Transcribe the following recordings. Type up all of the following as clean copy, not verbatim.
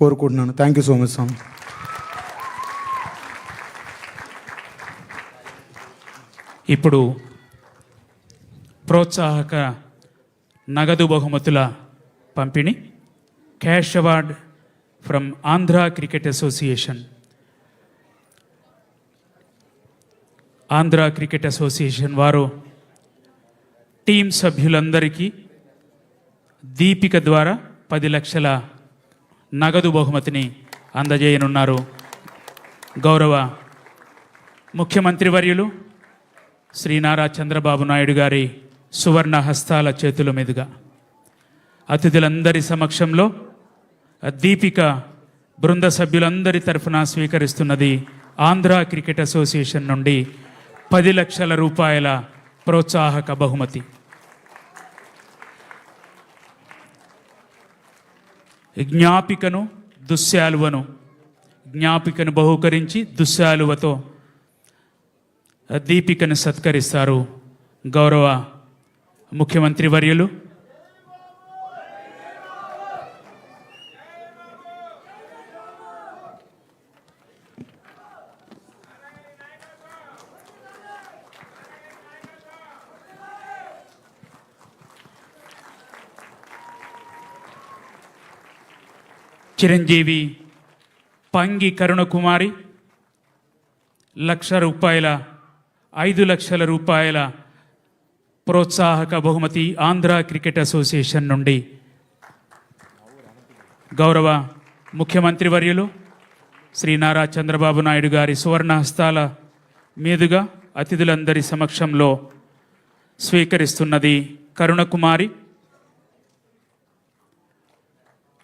కోరుకుంటున్నాను. Thank you so much స్వామి. ఇప్పుడు ప్రోత్సాహక నగదు బహుమతుల పంపిణీ. Cash award from Andhra cricket association. Andhra cricket association వారు టీం సభ్యులందరికీ దీపిక ద్వారా 10 లక్షల నగదు బహుమతిని అందజేయనున్నారు. గౌరవ ముఖ్యమంత్రి వర్యులు శ్రీ నారా చంద్రబాబు నాయుడు గారి సువర్ణ హస్తాల చేతుల మీదుగా అతిథులందరి సమక్షంలో దీపిక బృంద సభ్యులందరి తరఫున స్వీకరిస్తున్నది ఆంధ్ర క్రికెట్ అసోసియేషన్ నుండి 10 లక్షల రూపాయల ప్రోత్సాహక బహుమతి. జ్ఞాపికను బహూకరించి దుశ్శాలువతో దీపికను సత్కరిస్తారు గౌరవ ముఖ్యమంత్రి వర్యులు. చిరంజీవి పంగి కరుణకుమారి 5 లక్షల రూపాయల ప్రోత్సాహక బహుమతి ఆంధ్ర క్రికెట్ అసోసియేషన్ నుండి గౌరవ ముఖ్యమంత్రి వర్యులు శ్రీ నారా చంద్రబాబు నాయుడు గారి సువర్ణ హస్తాల మీదుగా అతిథులందరి సమక్షంలో స్వీకరిస్తున్నది కరుణకుమారి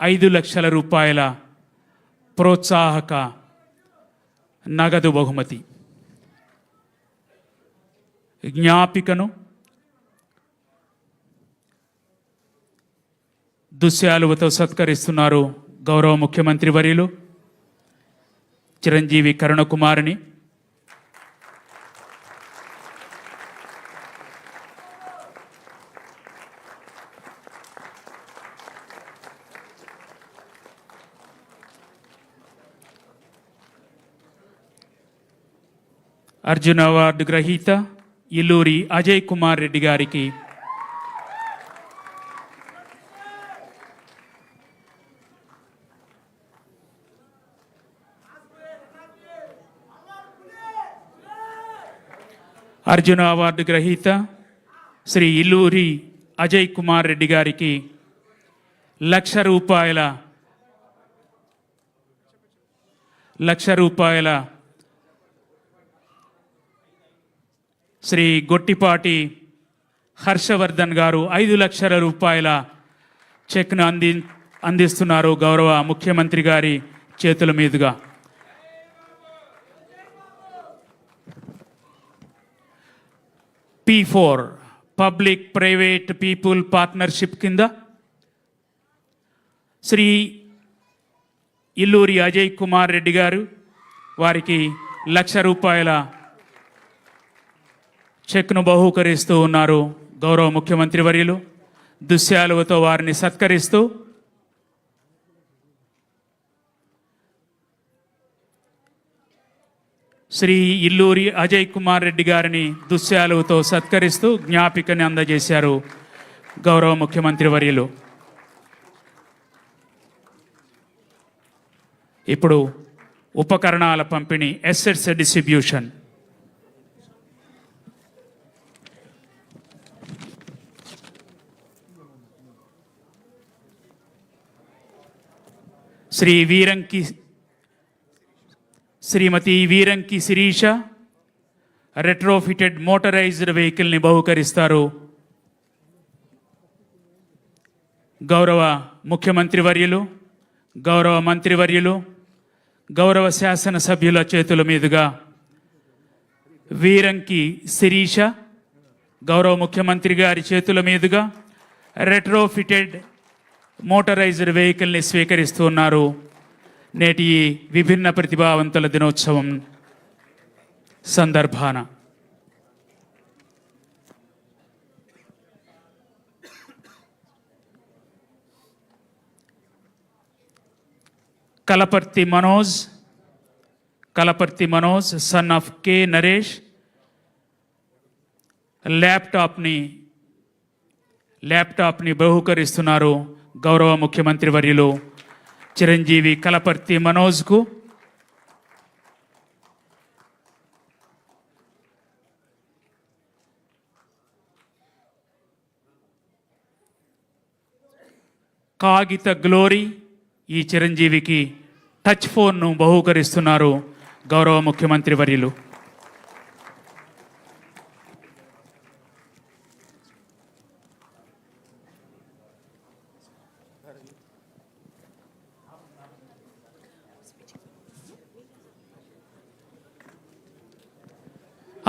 5 లక్షల రూపాయల ప్రోత్సాహక నగదు బహుమతి. జ్ఞాపికను దుశ్శాలువతో సత్కరిస్తున్నారు గౌరవ ముఖ్యమంత్రి వర్యులు చిరంజీవి కరుణకుమారిని. అర్జున అవార్డు గ్రహీత ఇల్లూరి అజయ్ కుమార్ రెడ్డి గారికి అర్జున అవార్డు గ్రహీత శ్రీ ఇల్లూరి అజయ్ కుమార్ రెడ్డి గారికి 1,00,000 రూపాయల శ్రీ గొట్టిపాటి హర్షవర్ధన్ గారు 5 లక్షల రూపాయల చెక్ను అందిస్తున్నారు గౌరవ ముఖ్యమంత్రి గారి చేతుల మీదుగా. P4 public private people partnership కింద శ్రీ ఇల్లూరి అజయ్ కుమార్ రెడ్డి గారు వారికి 1,00,000 రూపాయల చెక్ను బహూకరిస్తూ ఉన్నారు గౌరవ ముఖ్యమంత్రి వర్యులు. దుశ్శాలువతో వారిని సత్కరిస్తూ శ్రీ ఇల్లూరి అజయ్ కుమార్ రెడ్డి గారిని దుశ్శాలువతో సత్కరిస్తూ జ్ఞాపికని అందజేశారు గౌరవ ముఖ్యమంత్రి వర్యులు. ఇప్పుడు ఉపకరణాల పంపిణీ, అసెట్స్ డిస్ట్రిబ్యూషన్. శ్రీమతి వీరంకి శిరీష రెట్రోఫిటెడ్ మోటరైజ్డ్ వెహికల్ని బహుకరిస్తారు గౌరవ ముఖ్యమంత్రి వర్యులు, గౌరవ మంత్రివర్యులు, గౌరవ శాసనసభ్యుల చేతుల మీదుగా వీరంకి శిరీష గౌరవ ముఖ్యమంత్రి గారి చేతుల మీదుగా రెట్రోఫిటెడ్ మోటరైజ్డ్ వెహికల్ని స్వీకరిస్తున్నారు. నేటి విభిన్న ప్రతిభావంతుల దినోత్సవం సందర్భాన Kalaparthi Manoj son of K Naresh ల్యాప్టాప్ని బహూకరిస్తున్నారు గౌరవ ముఖ్యమంత్రి వర్యులు చిరంజీవి కలపర్తి మనోజ్కు. కాగిత గ్లోరీ ఈ చిరంజీవికి టచ్ ఫోన్ను బహూకరిస్తున్నారు గౌరవ ముఖ్యమంత్రి వర్యులు.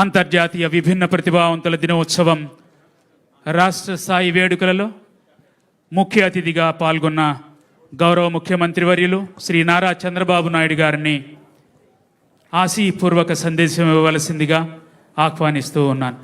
అంతర్జాతీయ విభిన్న ప్రతిభావంతుల దినోత్సవం రాష్ట్ర స్థాయి వేడుకలలో ముఖ్య అతిథిగా పాల్గొన్న గౌరవ ముఖ్యమంత్రి వర్యులు శ్రీ నారా చంద్రబాబు నాయుడు గారిని ఆశీపూర్వక సందేశం ఇవ్వవలసిందిగా ఆహ్వానిస్తూ ఉన్నాను.